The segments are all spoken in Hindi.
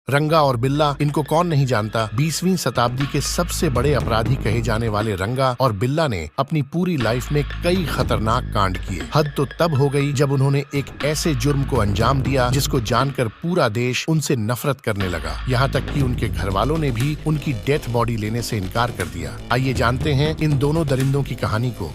रंगा और बिल्ला, इनको कौन नहीं जानता। 20वीं शताब्दी के सबसे बड़े अपराधी कहे जाने वाले रंगा और बिल्ला ने अपनी पूरी लाइफ में कई खतरनाक कांड किए। हद तो तब हो गई जब उन्होंने एक ऐसे जुर्म को अंजाम दिया जिसको जानकर पूरा देश उनसे नफरत करने लगा। यहाँ तक कि उनके घर वालों ने भी उनकी डेथ बॉडी लेने से इनकार कर दिया। आइए जानते हैं इन दोनों दरिंदों की कहानी को।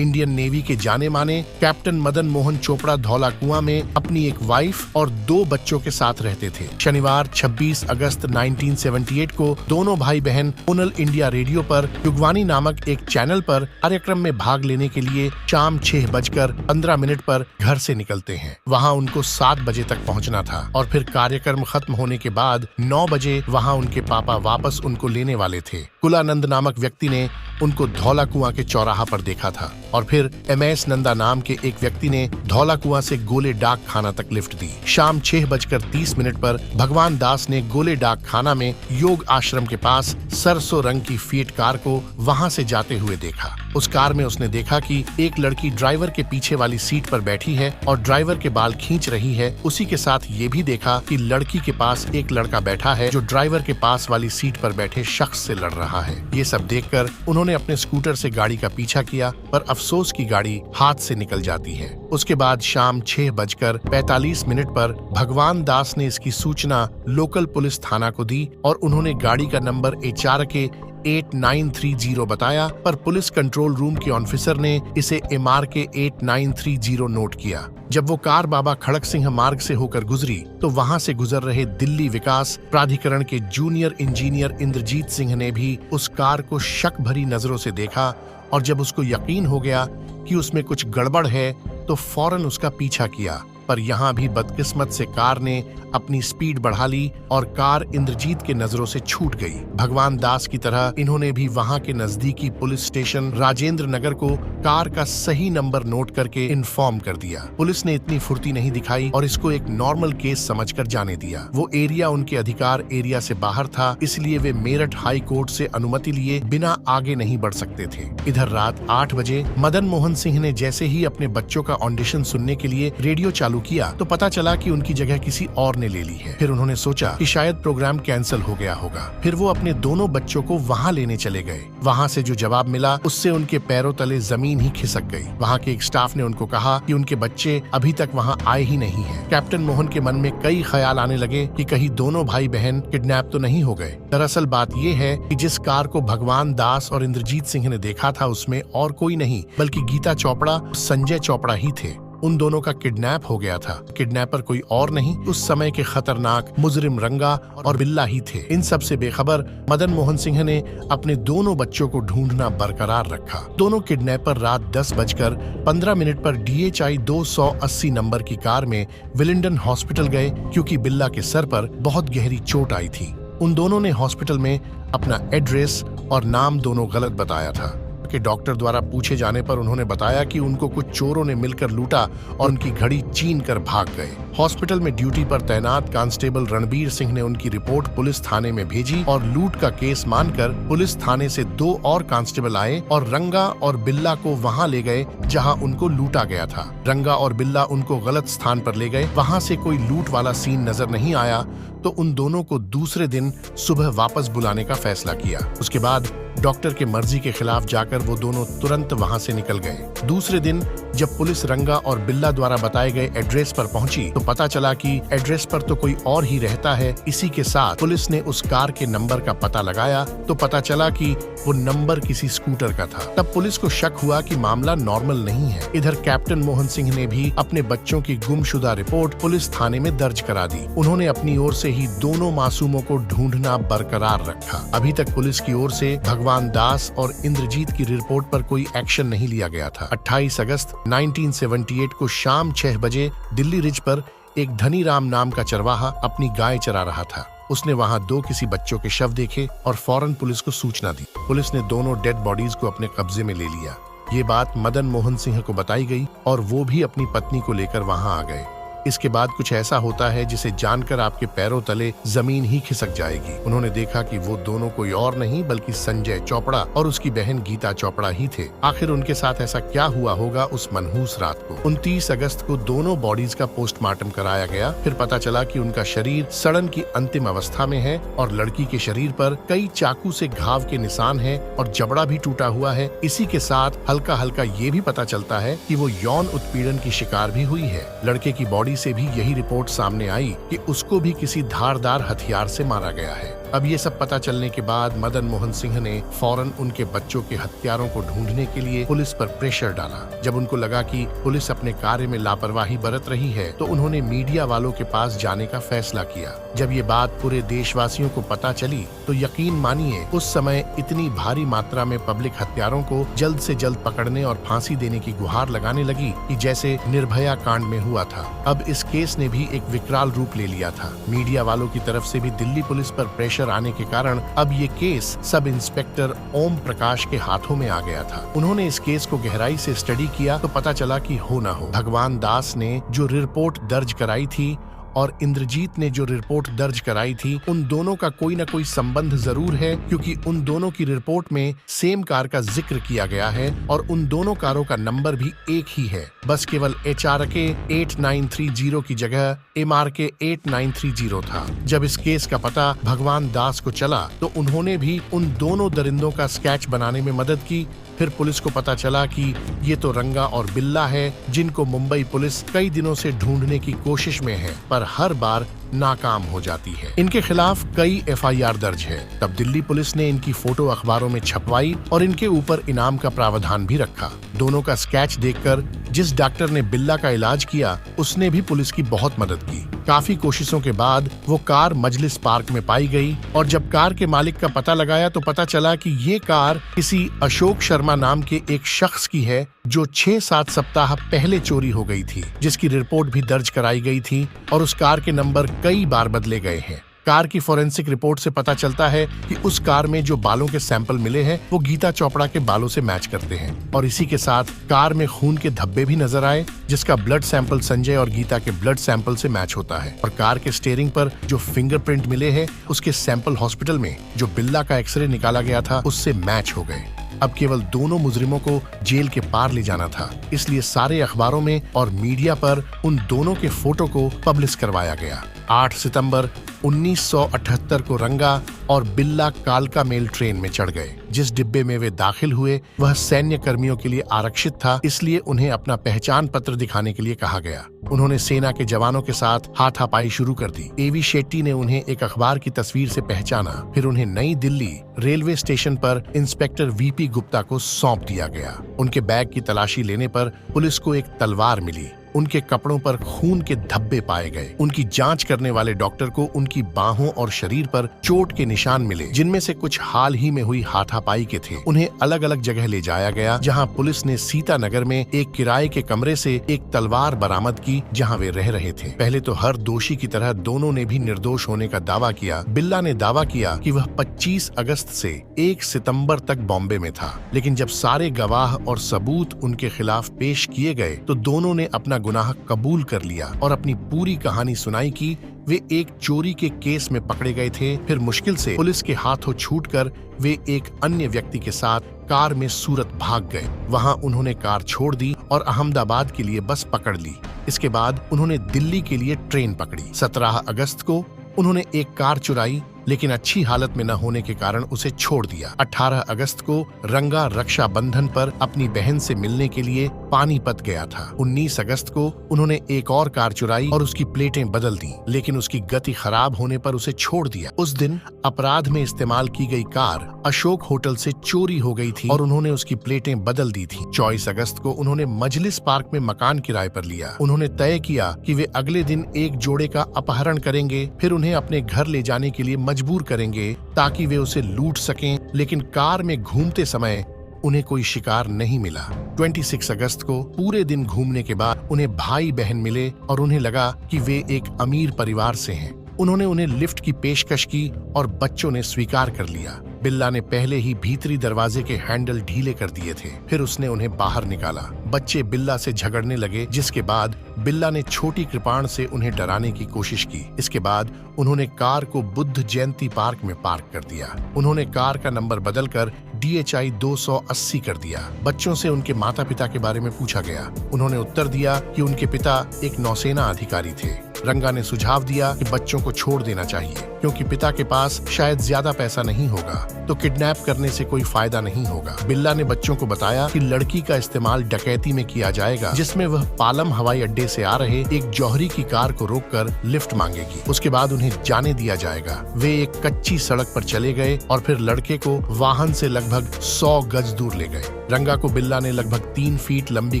इंडियन नेवी के जाने माने कैप्टन मदन मोहन चोपड़ा धौला कुआं में अपनी एक वाइफ और 2 बच्चों के साथ रहते थे। शनिवार 26 अगस्त 1978 को दोनों भाई बहन ओनल इंडिया रेडियो पर युगवानी नामक एक चैनल पर कार्यक्रम में भाग लेने के लिए शाम 6:15 पर घर से निकलते हैं। वहां उनको 7 बजे तक पहुंचना था और फिर कार्यक्रम खत्म होने के बाद 9 बजे वहां उनके पापा वापस उनको लेने वाले थे। कुलानंद नामक व्यक्ति ने उनको धौला कुआं के चौराहा पर देखा था और फिर MS नंदा नाम के एक व्यक्ति ने धौला कुआं से गोले डाक खाना तक लिफ्ट दी। शाम 6:30 पर भगवान दास ने गोले डाक खाना में योग आश्रम के पास सरसों रंग की फिएट कार को वहां से जाते हुए देखा। उस कार में उसने देखा कि एक लड़की ड्राइवर के पीछे वाली सीट पर बैठी है और ड्राइवर के बाल खींच रही है। उसी के साथ ये भी देखा कि लड़की के पास एक लड़का बैठा है जो ड्राइवर के पास वाली सीट पर बैठे शख्स से लड़ रहा है। ये सब देखकर उन्होंने अपने स्कूटर से गाड़ी का पीछा किया, पर अफसोस की गाड़ी हाथ से निकल जाती है। उसके बाद शाम 6:45 पर भगवान दास ने इसकी सूचना लोकल पुलिस थाना को दी और उन्होंने गाड़ी का नंबर HRK 8930 बताया, पर पुलिस कंट्रोल रूम के ऑफिसर ने इसे MRK 8930 नोट किया। जब वो कार बाबा खड़क सिंह मार्ग से होकर गुजरी तो वहां से गुजर रहे दिल्ली विकास प्राधिकरण के जूनियर इंजीनियर इंद्रजीत सिंह ने भी उस कार को शक भरी नजरों से देखा और जब उसको यकीन हो गया कि उसमें कुछ गड़बड़ है तो फौरन उसका पीछा किया। पर यहाँ भी बदकिस्मत से कार ने अपनी स्पीड बढ़ा ली और कार इंद्रजीत के नजरों से छूट गई। भगवान दास की तरह इन्होंने भी वहाँ के नजदीकी पुलिस स्टेशन राजेंद्र नगर को कार का सही नंबर नोट करके इन्फॉर्म कर दिया। पुलिस ने इतनी फुर्ती नहीं दिखाई और इसको एक नॉर्मल केस समझकर जाने दिया। वो एरिया उनके अधिकार एरिया से बाहर था, इसलिए वे मेरठ हाई कोर्ट से अनुमति लिए बिना आगे नहीं बढ़ सकते थे। इधर रात 8 बजे मदन मोहन सिंह ने जैसे ही अपने बच्चों का ऑडिशन सुनने के लिए रेडियो चालू किया तो पता चला कि उनकी जगह किसी और ने ले ली है। फिर उन्होंने सोचा कि शायद प्रोग्राम कैंसिल हो गया होगा। फिर वो अपने दोनों बच्चों को वहां लेने चले गए। वहां से जो जवाब मिला उससे उनके पैरों तले जमीन ही खिसक गई। वहां के एक स्टाफ ने उनको कहा कि उनके बच्चे अभी तक वहां आए ही नहीं हैं। कैप्टन मोहन के मन में कई ख्याल आने लगे कि कहीं दोनों भाई बहन किडनैप तो नहीं हो गए। दरअसल बात ये है कि जिस कार को भगवान दास और इंद्रजीत सिंह ने देखा था उसमें और कोई नहीं बल्कि गीता चोपड़ा, संजय चोपड़ा ही थे। उन दोनों का किडनैप हो गया था। किडनैपर कोई और नहीं, उस समय के खतरनाक मुजरिम रंगा और बिल्ला ही थे। इन सब से बेखबर मदन मोहन सिंह ने अपने दोनों बच्चों को ढूंढना बरकरार रखा। दोनों किडनैपर रात 10:15 पर DHI 280 नंबर की कार में विलिंडन हॉस्पिटल गए क्योंकि बिल्ला के सर पर बहुत गहरी चोट आई थी। उन दोनों ने हॉस्पिटल में अपना एड्रेस और नाम दोनों गलत बताया था। के डॉक्टर द्वारा पूछे जाने पर उन्होंने बताया कि उनको कुछ चोरों ने मिलकर लूटा और उनकी घड़ी छीन कर भाग गए। हॉस्पिटल में ड्यूटी पर तैनात कांस्टेबल रणबीर सिंह ने उनकी रिपोर्ट पुलिस थाने में भेजी और लूट का केस मानकर पुलिस थाने से 2 और कांस्टेबल आए और रंगा और बिल्ला को वहां ले गए जहां उनको लूटा गया था। रंगा और बिल्ला उनको गलत स्थान पर ले गए। वहां से कोई लूट वाला सीन नजर नहीं आया तो उन दोनों को दूसरे दिन सुबह वापस बुलाने का फैसला किया। उसके बाद डॉक्टर के मर्जी के खिलाफ जाकर वो दोनों तुरंत वहां से निकल गए। दूसरे दिन जब पुलिस रंगा और बिल्ला द्वारा बताए गए एड्रेस पर पहुंची तो पता चला कि एड्रेस पर तो कोई और ही रहता है। इसी के साथ पुलिस ने उस कार के नंबर का पता लगाया तो पता चला कि वो नंबर किसी स्कूटर का था। तब पुलिस को शक हुआ कि मामला नॉर्मल नहीं है। इधर कैप्टन मोहन सिंह ने भी अपने बच्चों की गुमशुदा रिपोर्ट पुलिस थाने में दर्ज करा दी। उन्होंने अपनी ओर से ही दोनों मासूमों को ढूंढना बरकरार रखा। अभी तक पुलिस की ओर से भगवान दास और इंद्रजीत की रिपोर्ट पर कोई एक्शन नहीं लिया गया था। 28 अगस्त 1978 को शाम 6 बजे दिल्ली रिज पर एक धनीराम नाम का चरवाहा अपनी गाय चरा रहा था। उसने वहां 2 किसी बच्चों के शव देखे और फौरन पुलिस को सूचना दी। पुलिस ने दोनों डेड बॉडीज को अपने कब्जे में ले लिया। ये बात मदन मोहन सिंह को बताई गई और वो भी अपनी पत्नी को लेकर वहां आ गए। इसके बाद कुछ ऐसा होता है जिसे जानकर आपके पैरों तले जमीन ही खिसक जाएगी। उन्होंने देखा कि वो दोनों कोई और नहीं बल्कि संजय चोपड़ा और उसकी बहन गीता चोपड़ा ही थे। आखिर उनके साथ ऐसा क्या हुआ होगा उस मनहूस रात को। 29 अगस्त को दोनों बॉडीज का पोस्टमार्टम कराया गया। फिर पता चला कि उनका शरीर सड़न की अंतिम अवस्था में है और लड़की के शरीर पर कई चाकू से घाव के निशान हैं और जबड़ा भी टूटा हुआ है। इसी के साथ हल्का हल्का ये भी पता चलता है कि वो यौन उत्पीड़न की शिकार भी हुई है। लड़के की बॉडी से भी यही रिपोर्ट सामने आई कि उसको भी किसी धारदार हथियार से मारा गया है। अब ये सब पता चलने के बाद मदन मोहन सिंह ने फौरन उनके बच्चों के हत्यारों को ढूंढने के लिए पुलिस पर प्रेशर डाला। जब उनको लगा कि पुलिस अपने कार्य में लापरवाही बरत रही है तो उन्होंने मीडिया वालों के पास जाने का फैसला किया। जब ये बात पूरे देशवासियों को पता चली तो यकीन मानिए उस समय इतनी भारी मात्रा में पब्लिक हत्यारों को जल्द से जल्द पकड़ने और फांसी देने की गुहार लगाने लगी कि जैसे निर्भया कांड में हुआ था। अब इस केस ने भी एक विकराल रूप ले लिया था। मीडिया वालों की तरफ से भी दिल्ली पुलिस पर प्रेशर आने के कारण अब ये case sub inspector Om Prakash के हाथों में आ गया था। उन्होंने इस केस को गहराई से स्टडी किया तो पता चला कि हो ना हो भगवान दास ने जो रिपोर्ट दर्ज कराई थी और इंद्रजीत ने जो रिपोर्ट दर्ज कराई थी उन दोनों का कोई न कोई संबंध जरूर है, क्योंकि उन दोनों की रिपोर्ट में सेम कार का जिक्र किया गया है और उन दोनों कारों का नंबर भी एक ही है। बस केवल HRK 8930 की जगह MRK 8930 था। जब इस केस का पता भगवान दास को चला तो उन्होंने भी उन दोनों दरिंदों का स्केच बनाने में मदद की। फिर पुलिस को पता चला कि ये तो रंगा और बिल्ला है जिनको मुंबई पुलिस कई दिनों से ढूंढने की कोशिश में है, पर हर बार नाकाम हो जाती है। इनके खिलाफ कई FIR दर्ज है। तब दिल्ली पुलिस ने इनकी फोटो अखबारों में छपवाई और इनके ऊपर इनाम का प्रावधान भी रखा। दोनों का स्केच देखकर जिस डॉक्टर ने बिल्ला का इलाज किया उसने भी पुलिस की बहुत मदद की। काफी कोशिशों के बाद वो कार मजलिस पार्क में पाई गई और जब कार के मालिक का पता लगाया तो पता चला कि ये कार किसी अशोक शर्मा नाम के एक शख्स की है जो 6-7 सप्ताह पहले चोरी हो गई थी, जिसकी रिपोर्ट भी दर्ज कराई गई थी और उस कार के नंबर कई बार बदले गए हैं। कार की फोरेंसिक रिपोर्ट से पता चलता है कि उस कार में जो बालों के सैंपल मिले हैं वो गीता चोपड़ा के बालों से मैच करते हैं और इसी के साथ कार में खून के धब्बे भी नजर आए जिसका ब्लड सैंपल संजय और गीता के ब्लड सैंपल से मैच होता है और कार के स्टीयरिंग पर जो फिंगरप्रिंट मिले हैं उसके सैंपल हॉस्पिटल में जो बिल्ला का एक्सरे निकाला गया था उससे मैच हो गए। अब केवल दोनों मुजरिमों को जेल के पार ले जाना था, इसलिए सारे अखबारों में और मीडिया पर उन दोनों के फोटो को पब्लिश करवाया गया। 8 सितंबर 1978 को रंगा और बिल्ला कालका मेल ट्रेन में चढ़ गए। जिस डिब्बे में वे दाखिल हुए वह सैन्य कर्मियों के लिए आरक्षित था, इसलिए उन्हें अपना पहचान पत्र दिखाने के लिए कहा गया। उन्होंने सेना के जवानों के साथ हाथापाई शुरू कर दी। AV शेट्टी ने उन्हें एक अखबार की तस्वीर से पहचाना। फिर उन्हें नई दिल्ली रेलवे स्टेशन पर इंस्पेक्टर VP गुप्ता को सौंप दिया गया। उनके बैग की तलाशी लेने पर पुलिस को एक तलवार मिली। उनके कपड़ों पर खून के धब्बे पाए गए। उनकी जांच करने वाले डॉक्टर को उनकी बाहों और शरीर पर चोट के निशान मिले, जिनमें से कुछ हाल ही में हुई हाथापाई के थे। उन्हें अलग अलग जगह ले जाया गया, जहां पुलिस ने सीतानगर में एक किराए के कमरे से एक तलवार बरामद की जहां वे रह रहे थे। पहले तो हर दोषी की तरह दोनों ने भी निर्दोष होने का दावा किया। बिल्ला ने दावा किया कि वह 25 अगस्त से 1 सितंबर तक बॉम्बे में था, लेकिन जब सारे गवाह और सबूत उनके खिलाफ पेश किए गए तो दोनों ने अपना गुनाह कबूल कर लिया और अपनी पूरी कहानी सुनाई कि वे एक चोरी के केस में पकड़े गए थे। फिर मुश्किल से पुलिस के हाथों छूटकर वे एक अन्य व्यक्ति के साथ कार में सूरत भाग गए। वहां उन्होंने कार छोड़ दी और अहमदाबाद के लिए बस पकड़ ली। इसके बाद उन्होंने दिल्ली के लिए ट्रेन पकड़ी। 17 अगस्त को उन्होंने एक कार चुराई, लेकिन अच्छी हालत में न होने के कारण उसे छोड़ दिया। 18 अगस्त को रंगा रक्षाबंधन पर अपनी बहन से मिलने के लिए पानीपत गया था। 19 अगस्त को उन्होंने एक और कार चुराई और उसकी प्लेटें बदल दी, लेकिन उसकी गति खराब होने पर उसे छोड़ दिया। उस दिन अपराध में इस्तेमाल की गई कार अशोक होटल से चोरी हो गई थी और उन्होंने उसकी प्लेटें बदल दी थी। 24 अगस्त को उन्होंने मजलिस पार्क में मकान किराए पर लिया। उन्होंने तय किया कि वे अगले दिन एक जोड़े का अपहरण करेंगे, फिर उन्हें अपने घर ले जाने के लिए मजबूर करेंगे ताकि वे उसे लूट सकें, लेकिन कार में घूमते समय उन्हें कोई शिकार नहीं मिला। 26 अगस्त को पूरे दिन घूमने के बाद उन्हें भाई बहन मिले और उन्हें लगा कि वे एक अमीर परिवार से हैं। उन्होंने उन्हें लिफ्ट की पेशकश की और बच्चों ने स्वीकार कर लिया। बिल्ला ने पहले ही भीतरी दरवाजे के हैंडल ढीले कर दिए थे। फिर उसने उन्हें बाहर निकाला। बच्चे बिल्ला से झगड़ने लगे, जिसके बाद बिल्ला ने छोटी कृपाण से उन्हें डराने की कोशिश की। इसके बाद उन्होंने कार को बुद्ध जयंती पार्क में पार्क कर दिया। उन्होंने कार का नंबर बदलकर DHI 280 कर दिया। बच्चों से उनके माता पिता के बारे में पूछा गया। उन्होंने उत्तर दिया कि उनके पिता एक नौसेना अधिकारी थे। रंगा ने सुझाव दिया कि बच्चों को छोड़ देना चाहिए, क्योंकि पिता के पास शायद ज्यादा पैसा नहीं होगा, तो किडनैप करने से कोई फायदा नहीं होगा। बिल्ला ने बच्चों को बताया कि लड़की का इस्तेमाल डकैती में किया जाएगा, जिसमें वह पालम हवाई अड्डे से आ रहे एक जौहरी की कार को रोककर लिफ्ट मांगेगी। उसके बाद उन्हें जाने दिया जाएगा। वे एक कच्ची सड़क पर चले गए और फिर लड़के को वाहन से लगभग 100 गज दूर ले गए। रंगा को बिल्ला ने लगभग 3 फीट लंबी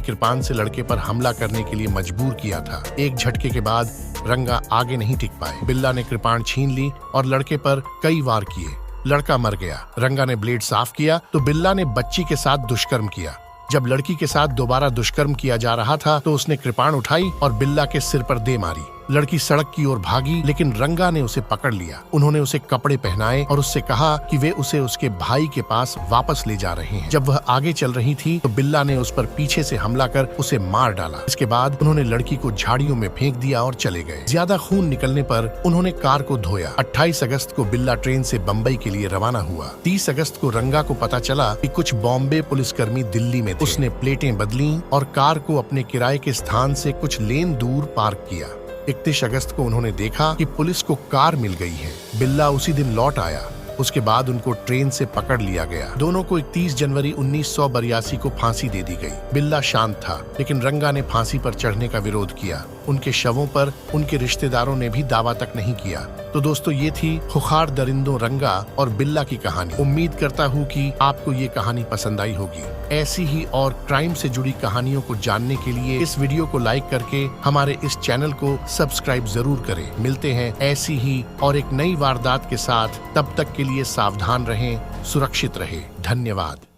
कृपाण से लड़के पर हमला करने के लिए मजबूर किया था। एक झटके के बाद रंगा आगे नहीं टिक पाए। बिल्ला ने कृपाण छीन ली और लड़के पर कई वार किए। लड़का मर गया। रंगा ने ब्लेड साफ किया तो बिल्ला ने बच्ची के साथ दुष्कर्म किया। जब लड़की के साथ दोबारा दुष्कर्म किया जा रहा था तो उसने कृपाण उठाई और बिल्ला के सिर पर दे मारी। लड़की सड़क की ओर भागी, लेकिन रंगा ने उसे पकड़ लिया। उन्होंने उसे कपड़े पहनाए और उससे कहा कि वे उसे उसके भाई के पास वापस ले जा रहे हैं। जब वह आगे चल रही थी तो बिल्ला ने उस पर पीछे से हमला कर उसे मार डाला। इसके बाद उन्होंने लड़की को झाड़ियों में फेंक दिया और चले गए। ज्यादा खून निकलने पर उन्होंने कार को धोया। 28 अगस्त को बिल्ला ट्रेन से बम्बई के लिए रवाना हुआ। 30 अगस्त को रंगा को पता चला कि कुछ बॉम्बे पुलिसकर्मी दिल्ली में थे। उसने प्लेटें बदली और कार को अपने किराए के स्थान से कुछ लेन दूर पार्क किया। 31 अगस्त को उन्होंने देखा कि पुलिस को कार मिल गई है। बिल्ला उसी दिन लौट आया। उसके बाद उनको ट्रेन से पकड़ लिया गया। दोनों को 31 जनवरी 1982 को फांसी दे दी गई। बिल्ला शांत था, लेकिन रंगा ने फांसी पर चढ़ने का विरोध किया। उनके शवों पर उनके रिश्तेदारों ने भी दावा तक नहीं किया। तो दोस्तों, ये थी खुखार दरिंदों रंगा और बिल्ला की कहानी। उम्मीद करता हूँ कि आपको ये कहानी पसंद आई होगी। ऐसी ही और क्राइम से जुड़ी कहानियों को जानने के लिए इस वीडियो को लाइक करके हमारे इस चैनल को सब्सक्राइब जरूर करें। मिलते हैं ऐसी ही और एक नई वारदात के साथ। तब तक के लिए सावधान रहें, सुरक्षित रहें। धन्यवाद।